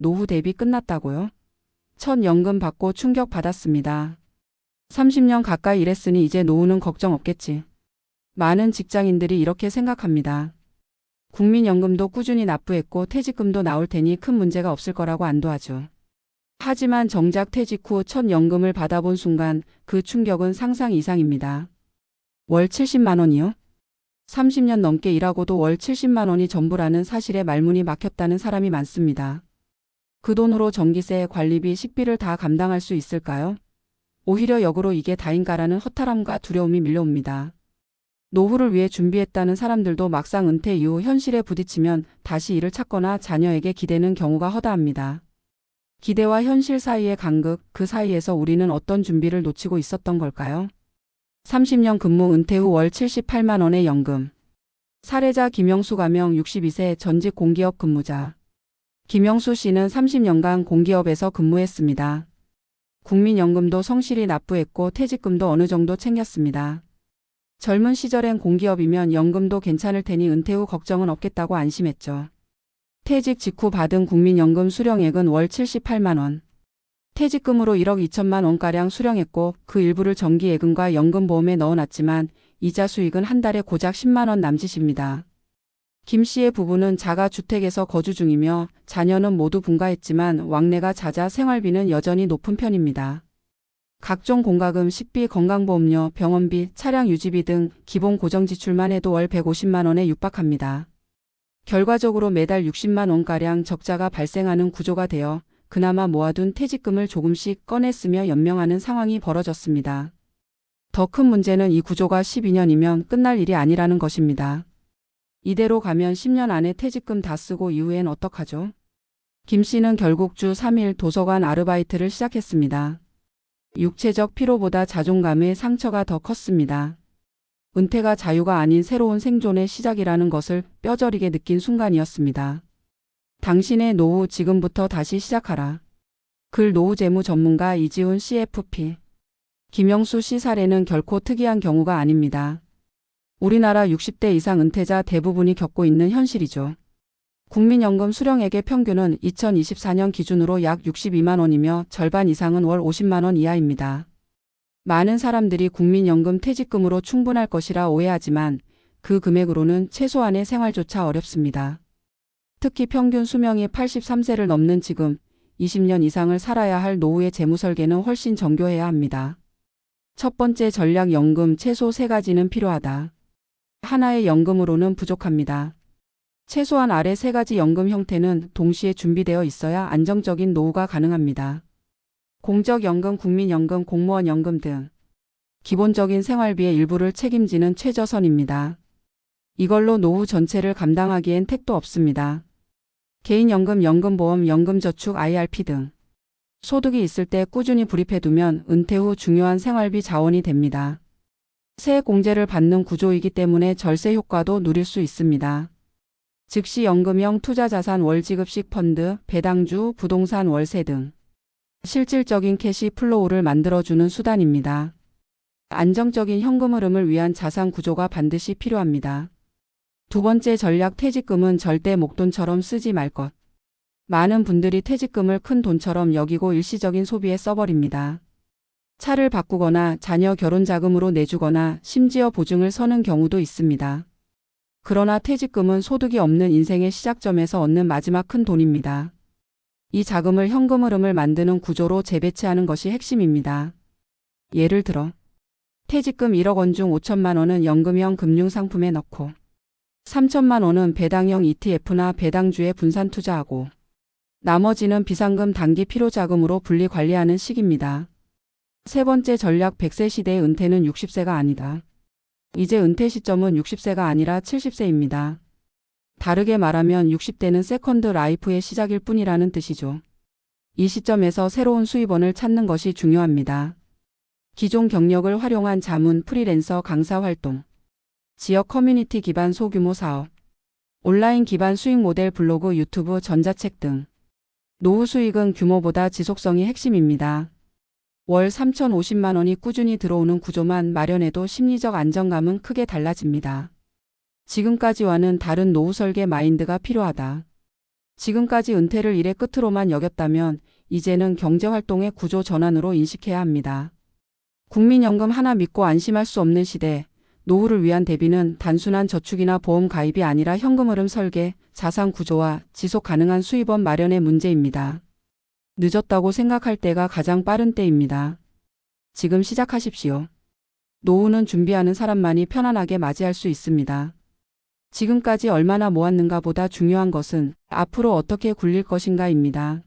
노후 대비 끝났다고요? 첫 연금 받고 충격받았습니다. 30년 가까이 일했으니 이제 노후는 걱정 없겠지. 많은 직장인들이 이렇게 생각합니다. 국민연금도 꾸준히 납부했고 퇴직금도 나올 테니 큰 문제가 없을 거라고 안도하죠. 하지만 정작 퇴직 후 첫 연금을 받아본 순간 그 충격은 상상 이상입니다. 월 70만 원이요? 30년 넘게 일하고도 월 70만 원이 전부라는 사실에 말문이 막혔다는 사람이 많습니다. 그 돈으로 전기세, 관리비, 식비를 다 감당할 수 있을까요? 오히려 역으로 이게 다인가라는 허탈함과 두려움이 밀려옵니다. 노후를 위해 준비했다는 사람들도 막상 은퇴 이후 현실에 부딪히면 다시 일을 찾거나 자녀에게 기대는 경우가 허다합니다. 기대와 현실 사이의 간극, 그 사이에서 우리는 어떤 준비를 놓치고 있었던 걸까요? 30년 근무 은퇴 후 월 78만 원의 연금. 사례자 김영수 가명 62세 전직 공기업 근무자. 김영수 씨는 30년간 공기업에서 근무했습니다. 국민연금도 성실히 납부했고 퇴직금도 어느 정도 챙겼습니다. 젊은 시절엔 공기업이면 연금도 괜찮을 테니 은퇴 후 걱정은 없겠다고 안심했죠. 퇴직 직후 받은 국민연금 수령액은 월 78만 원. 퇴직금으로 1억 2천만 원가량 수령했고 그 일부를 정기예금과 연금보험에 넣어놨지만 이자 수익은 한 달에 고작 10만 원 남짓입니다. 김 씨의 부부는 자가주택에서 거주 중이며 자녀는 모두 분가했지만 왕래가 잦아 생활비는 여전히 높은 편입니다. 각종 공과금, 식비, 건강보험료, 병원비, 차량 유지비 등 기본 고정지출만 해도 월 150만 원에 육박합니다. 결과적으로 매달 60만 원가량 적자가 발생하는 구조가 되어 그나마 모아둔 퇴직금을 조금씩 꺼내쓰며 연명하는 상황이 벌어졌습니다. 더 큰 문제는 이 구조가 12년이면 끝날 일이 아니라는 것입니다. 이대로 가면 10년 안에 퇴직금 다 쓰고 이후엔 어떡하죠? 김 씨는 결국 주 3일 도서관 아르바이트를 시작했습니다. 육체적 피로보다 자존감의 상처가 더 컸습니다. 은퇴가 자유가 아닌 새로운 생존의 시작이라는 것을 뼈저리게 느낀 순간이었습니다. 당신의 노후 지금부터 다시 시작하라. 글 노후재무 전문가 이지훈 CFP. 김영수 씨 사례는 결코 특이한 경우가 아닙니다. 우리나라 60대 이상 은퇴자 대부분이 겪고 있는 현실이죠. 국민연금 수령액의 평균은 2024년 기준으로 약 62만 원이며 절반 이상은 월 50만 원 이하입니다. 많은 사람들이 국민연금 퇴직금으로 충분할 것이라 오해하지만 그 금액으로는 최소한의 생활조차 어렵습니다. 특히 평균 수명이 83세를 넘는 지금 20년 이상을 살아야 할 노후의 재무 설계는 훨씬 정교해야 합니다. 첫 번째 전략연금 최소 3가지는 필요하다. 하나의 연금으로는 부족합니다. 최소한 아래 3가지 연금 형태는 동시에 준비되어 있어야 안정적인 노후가 가능합니다. 공적연금, 국민연금, 공무원연금 등 기본적인 생활비의 일부를 책임지는 최저선입니다. 이걸로 노후 전체를 감당하기엔 택도 없습니다. 개인연금, 연금보험, 연금저축, IRP 등 소득이 있을 때 꾸준히 불입해두면 은퇴 후 중요한 생활비 자원이 됩니다. 세액공제를 받는 구조이기 때문에 절세 효과도 누릴 수 있습니다. 즉시 연금형 투자자산 월지급식 펀드, 배당주, 부동산 월세 등 실질적인 캐시 플로우를 만들어주는 수단입니다. 안정적인 현금 흐름을 위한 자산 구조가 반드시 필요합니다. 두 번째 전략 퇴직금은 절대 목돈처럼 쓰지 말 것. 많은 분들이 퇴직금을 큰 돈처럼 여기고 일시적인 소비에 써버립니다. 차를 바꾸거나 자녀 결혼 자금으로 내주거나 심지어 보증을 서는 경우도 있습니다. 그러나 퇴직금은 소득이 없는 인생의 시작점에서 얻는 마지막 큰 돈입니다. 이 자금을 현금 흐름을 만드는 구조로 재배치하는 것이 핵심입니다. 예를 들어 퇴직금 1억 원 중 5천만 원은 연금형 금융상품에 넣고 3천만 원은 배당형 ETF나 배당주에 분산 투자하고 나머지는 비상금 단기 필요자금으로 분리 관리하는 식입니다. 세 번째 전략 100세 시대의 은퇴는 60세가 아니다. 이제 은퇴 시점은 60세가 아니라 70세입니다. 다르게 말하면 60대는 세컨드 라이프의 시작일 뿐이라는 뜻이죠. 이 시점에서 새로운 수입원을 찾는 것이 중요합니다. 기존 경력을 활용한 자문, 프리랜서, 강사 활동, 지역 커뮤니티 기반 소규모 사업, 온라인 기반 수익 모델 블로그, 유튜브, 전자책 등 노후 수익은 규모보다 지속성이 핵심입니다. 월 3,050만 원이 꾸준히 들어오는 구조만 마련해도 심리적 안정감은 크게 달라집니다. 지금까지와는 다른 노후 설계 마인드가 필요하다. 지금까지 은퇴를 일의 끝으로만 여겼다면 이제는 경제활동의 구조 전환으로 인식해야 합니다. 국민연금 하나 믿고 안심할 수 없는 시대, 노후를 위한 대비는 단순한 저축이나 보험 가입이 아니라 현금 흐름 설계, 자산 구조와 지속 가능한 수입원 마련의 문제입니다. 늦었다고 생각할 때가 가장 빠른 때입니다. 지금 시작하십시오. 노후는 준비하는 사람만이 편안하게 맞이할 수 있습니다. 지금까지 얼마나 모았는가 보다 중요한 것은 앞으로 어떻게 굴릴 것인가입니다.